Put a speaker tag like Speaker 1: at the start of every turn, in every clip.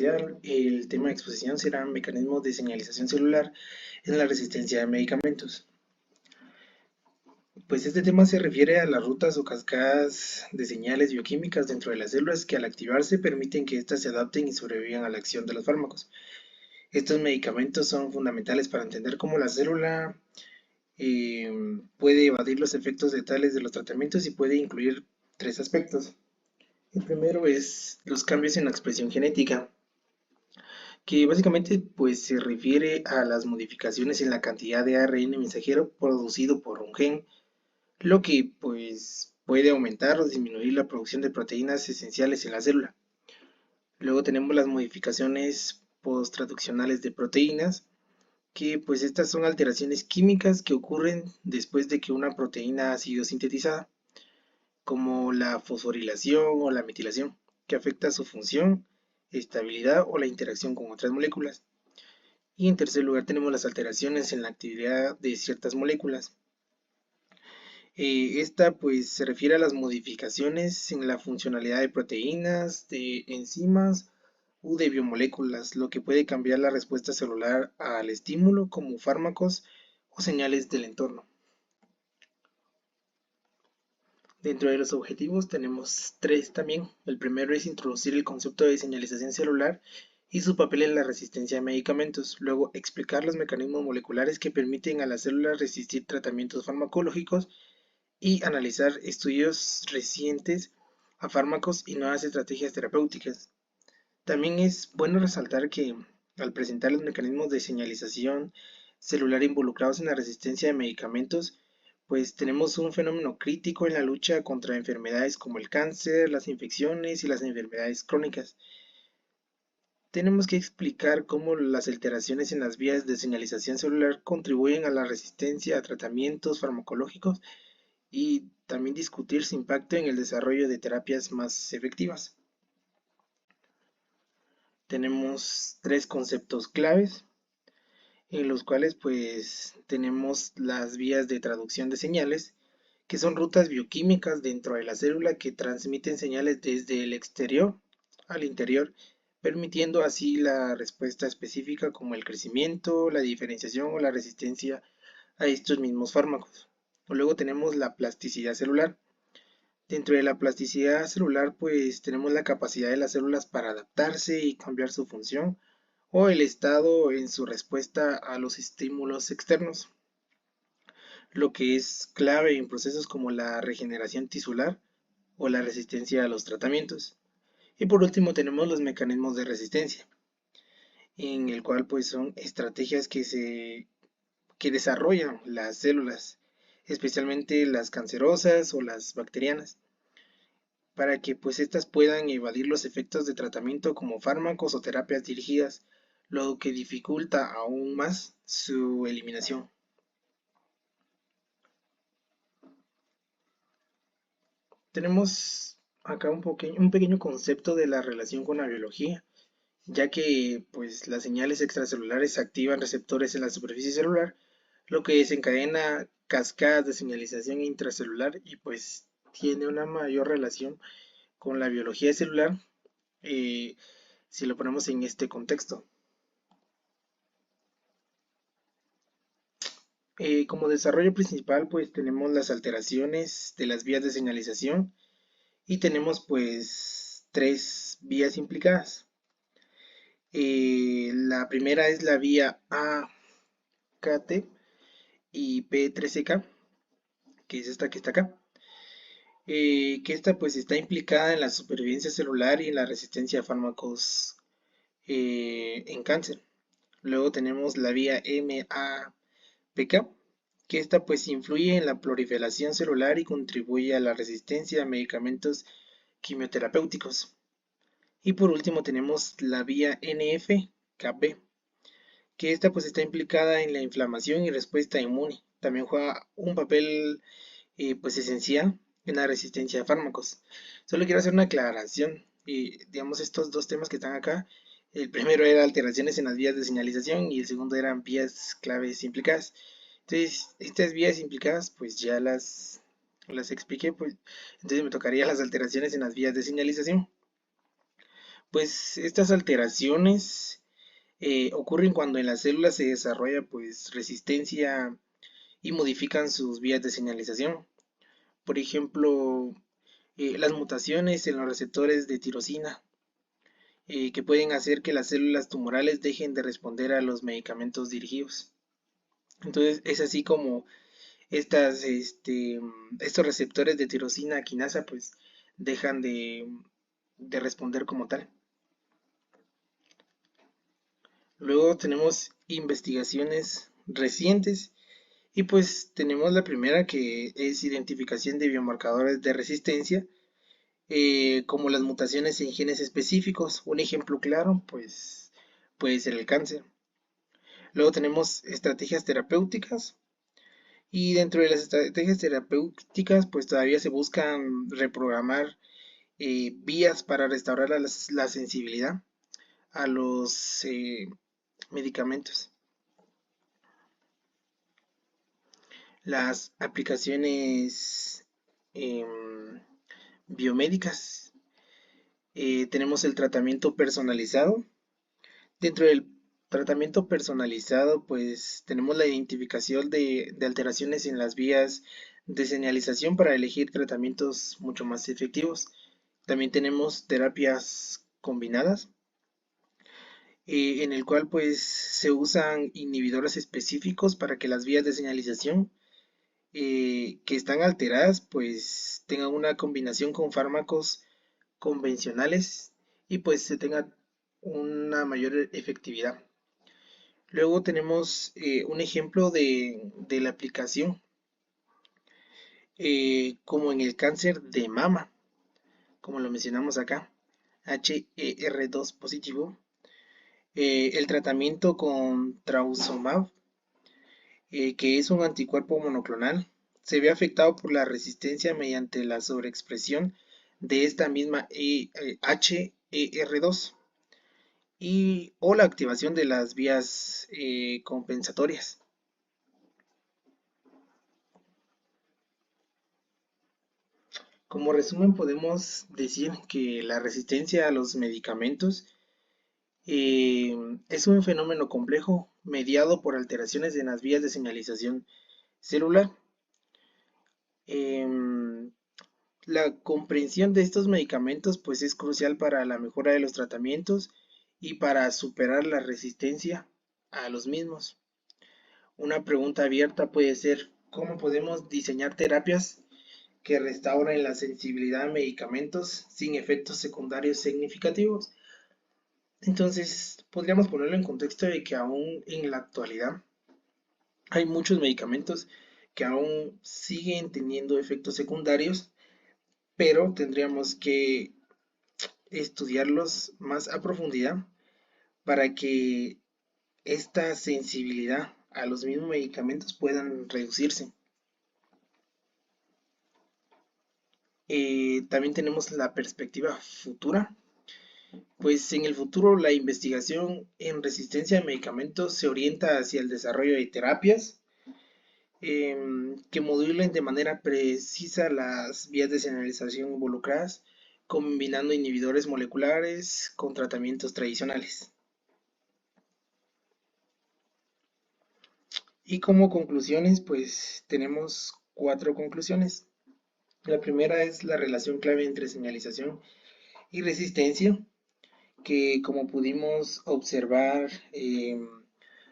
Speaker 1: presencial. El tema de exposición será mecanismos de señalización celular en la resistencia a medicamentos. Pues este tema se refiere a las rutas o cascadas de señales bioquímicas dentro de las células que al activarse permiten que éstas se adapten y sobrevivan a la acción de los fármacos. Estos medicamentos son fundamentales para entender cómo la célula puede evadir los efectos letales de los tratamientos y puede incluir tres aspectos. El primero es los cambios en la expresión genética, que básicamente pues se refiere a las modificaciones en la cantidad de ARN mensajero producido por un gen, lo que pues puede aumentar o disminuir la producción de proteínas esenciales en la célula. Luego tenemos las modificaciones post-traduccionales de proteínas, que pues estas son alteraciones químicas que ocurren después de que una proteína ha sido sintetizada, como la fosforilación o la metilación, que afecta su función, estabilidad o la interacción con otras moléculas. Y en tercer lugar tenemos las alteraciones en la actividad de ciertas moléculas. Esta pues se refiere a las modificaciones en la funcionalidad de proteínas, de enzimas u de biomoléculas, lo que puede cambiar la respuesta celular al estímulo como fármacos o señales del entorno. Dentro de los objetivos tenemos tres también. El primero es introducir el concepto de señalización celular y su papel en la resistencia a medicamentos. Luego, explicar los mecanismos moleculares que permiten a las células resistir tratamientos farmacológicos y analizar estudios recientes a fármacos y nuevas estrategias terapéuticas. También es bueno resaltar que al presentar los mecanismos de señalización celular involucrados en la resistencia de medicamentos, pues tenemos un fenómeno crítico en la lucha contra enfermedades como el cáncer, las infecciones y las enfermedades crónicas. Tenemos que explicar cómo las alteraciones en las vías de señalización celular contribuyen a la resistencia a tratamientos farmacológicos y también discutir su impacto en el desarrollo de terapias más efectivas. Tenemos tres conceptos claves en los cuales pues tenemos las vías de traducción de señales, que son rutas bioquímicas dentro de la célula que transmiten señales desde el exterior al interior, permitiendo así la respuesta específica como el crecimiento, la diferenciación o la resistencia a estos mismos fármacos. Luego tenemos la plasticidad celular. Dentro de la plasticidad celular pues tenemos la capacidad de las células para adaptarse y cambiar su función o el estado en su respuesta a los estímulos externos, lo que es clave en procesos como la regeneración tisular o la resistencia a los tratamientos. Y por último tenemos los mecanismos de resistencia, en el cual pues son estrategias que desarrollan las células, especialmente las cancerosas o las bacterianas, para que pues estas puedan evadir los efectos de tratamiento como fármacos o terapias dirigidas, lo que dificulta aún más su eliminación. Tenemos acá un pequeño concepto de la relación con la biología, ya que pues las señales extracelulares activan receptores en la superficie celular, lo que desencadena cascadas de señalización intracelular y pues tiene una mayor relación con la biología celular eh, si lo ponemos en este contexto. Como desarrollo principal pues tenemos las alteraciones de las vías de señalización y tenemos pues tres vías implicadas. La primera es la vía AKT y P13K, que es esta que está acá, que esta pues está implicada en la supervivencia celular y en la resistencia a fármacos en cáncer. Luego tenemos la vía MAPK, que esta pues influye en la proliferación celular y contribuye a la resistencia a medicamentos quimioterapéuticos. Y por último tenemos la vía NF-κB, que esta pues está implicada en la inflamación y respuesta inmune. También juega un papel pues esencial en la resistencia a fármacos. Solo quiero hacer una aclaración. Digamos, estos dos temas que están acá, el primero era alteraciones en las vías de señalización y el segundo eran vías claves implicadas. Entonces, estas vías implicadas pues ya las expliqué, pues entonces me tocaría las alteraciones en las vías de señalización. Pues estas alteraciones ocurren cuando en las células se desarrolla pues resistencia y modifican sus vías de señalización. Por ejemplo, las mutaciones en los receptores de tirosina, que pueden hacer que las células tumorales dejen de responder a los medicamentos dirigidos. Entonces es así como estos receptores de tirosina quinasa pues dejan de responder como tal. Luego tenemos investigaciones recientes y pues tenemos la primera, que es identificación de biomarcadores de resistencia, como las mutaciones en genes específicos. Un ejemplo claro pues puede ser el cáncer. Luego tenemos estrategias terapéuticas, y dentro de las estrategias terapéuticas pues todavía se buscan reprogramar vías para restaurar la sensibilidad a los medicamentos. Las aplicaciones biomédicas. Tenemos el tratamiento personalizado. Dentro del tratamiento personalizado, pues tenemos la identificación de alteraciones en las vías de señalización para elegir tratamientos mucho más efectivos. También tenemos terapias combinadas, en el cual pues se usan inhibidores específicos para que las vías de señalización que están alteradas pues tengan una combinación con fármacos convencionales y pues se tenga una mayor efectividad. Luego tenemos un ejemplo de la aplicación, como en el cáncer de mama, como lo mencionamos acá, HER2 positivo. El tratamiento con trastuzumab, que es un anticuerpo monoclonal, se ve afectado por la resistencia mediante la sobreexpresión de esta misma HER2 o la activación de las vías compensatorias. Como resumen, podemos decir que la resistencia a los medicamentos eh, es un fenómeno complejo mediado por alteraciones en las vías de señalización celular. Em, la comprensión de estos medicamentos pues es crucial para la mejora de los tratamientos y para superar la resistencia a los mismos. Una pregunta abierta puede ser: ¿cómo podemos diseñar terapias que restauren la sensibilidad a medicamentos sin efectos secundarios significativos? Entonces, podríamos ponerlo en contexto de que aún en la actualidad hay muchos medicamentos que aún siguen teniendo efectos secundarios, pero tendríamos que estudiarlos más a profundidad para que esta sensibilidad a los mismos medicamentos puedan reducirse. También tenemos la perspectiva futura. Pues en el futuro la investigación en resistencia a medicamentos se orienta hacia el desarrollo de terapias que modulen de manera precisa las vías de señalización involucradas, combinando inhibidores moleculares con tratamientos tradicionales. Y como conclusiones, pues tenemos 4 conclusiones. La primera es la relación clave entre señalización y resistencia, que como pudimos observar,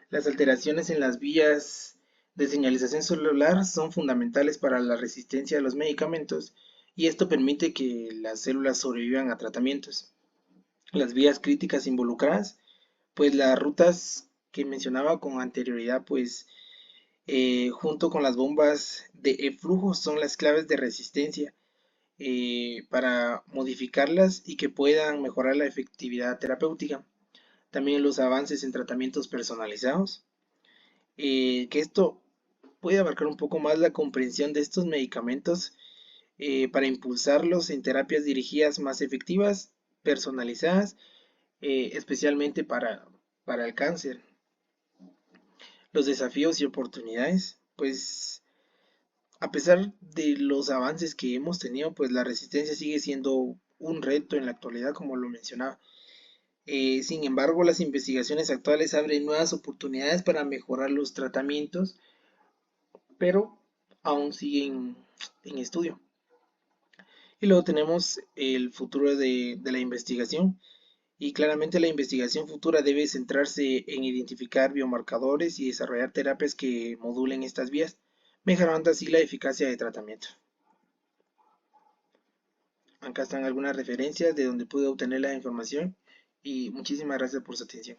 Speaker 1: las alteraciones en las vías de señalización celular son fundamentales para la resistencia a los medicamentos, y esto permite que las células sobrevivan a tratamientos. Las vías críticas involucradas, pues las rutas que mencionaba con anterioridad, pues junto con las bombas de flujo son las claves de resistencia, para modificarlas y que puedan mejorar la efectividad terapéutica. También los avances en tratamientos personalizados, que esto puede abarcar un poco más la comprensión de estos medicamentos, para impulsarlos en terapias dirigidas más efectivas, personalizadas, especialmente para el cáncer. Los desafíos y oportunidades, pues a pesar de los avances que hemos tenido, pues la resistencia sigue siendo un reto en la actualidad, como lo mencionaba. Sin embargo, las investigaciones actuales abren nuevas oportunidades para mejorar los tratamientos, pero aún siguen en estudio. Y luego tenemos el futuro de la investigación. Y claramente la investigación futura debe centrarse en identificar biomarcadores y desarrollar terapias que modulen estas vías, mejorando así la eficacia de tratamiento. Acá están algunas referencias de donde pude obtener la información y muchísimas gracias por su atención.